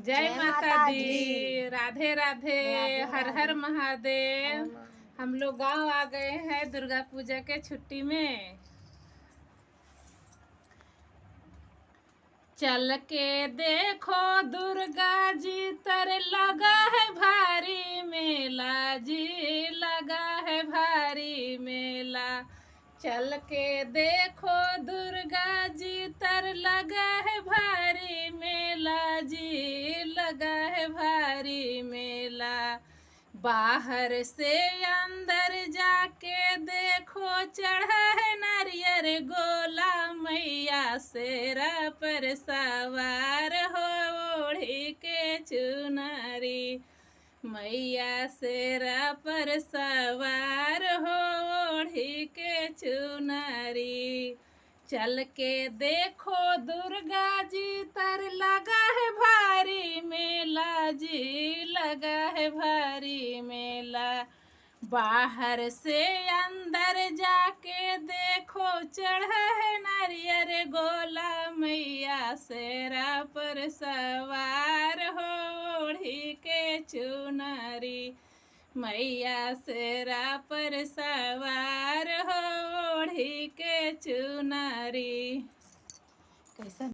जय माता दी। राधे राधे। हर हर महादेव। हम लोग गांव आ गए हैं दुर्गा पूजा के छुट्टी में। चल के देखो दुर्गा जी तर लगा है भारी मेला जी, लगा है भारी मेला। चल के देखो दुर्गा जी तर लगा है भारी मेला जी, लगा है भारी मेला। बाहर से अंदर जाके देखो चढ़ा है नारियर गोला, मैया शेरा पर सवार हो ओढ़ी के चुनरी, मैया शेरा पर सवार हो ओढ़ी के चुनरी। चल के देखो दुर्गा जी तर लगा है भारी मेला जी, लगा है भारी मेला। बाहर से अंदर जाके देखो चढ़ा है नारियर गोला, मैया शेरा पर सवार हो ओढ़ी के चुनरी, मैया शेरा पर सवार हो ओढ़ी के चुनरी। कैसा